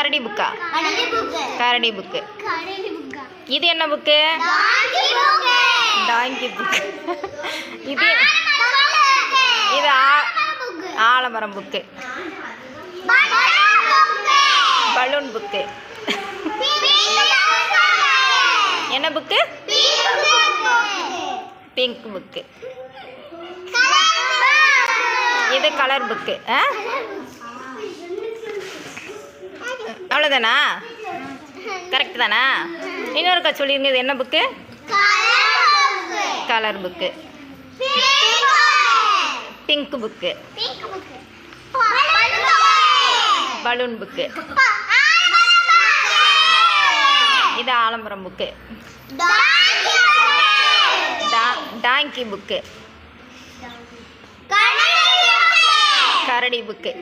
கரடி புக்கா? கரடி புக்கு. இது என்ன புக்கு? டாங்கி புக்கு. இது இது ஆலமரம் புக்கு. Balloon book. என்ன புக்கு? Pink book. இது கலர் புக்கு. அவ்வளோதானா? கரெக்ட் தானா? இன்னொருக்கா சொல்லிருங்க. இது என்ன book? Colour book. Pink book. Balloon book. இது ஆலமரம் புக்கு. டாங்கி புக்கு. கரடி புக்கு.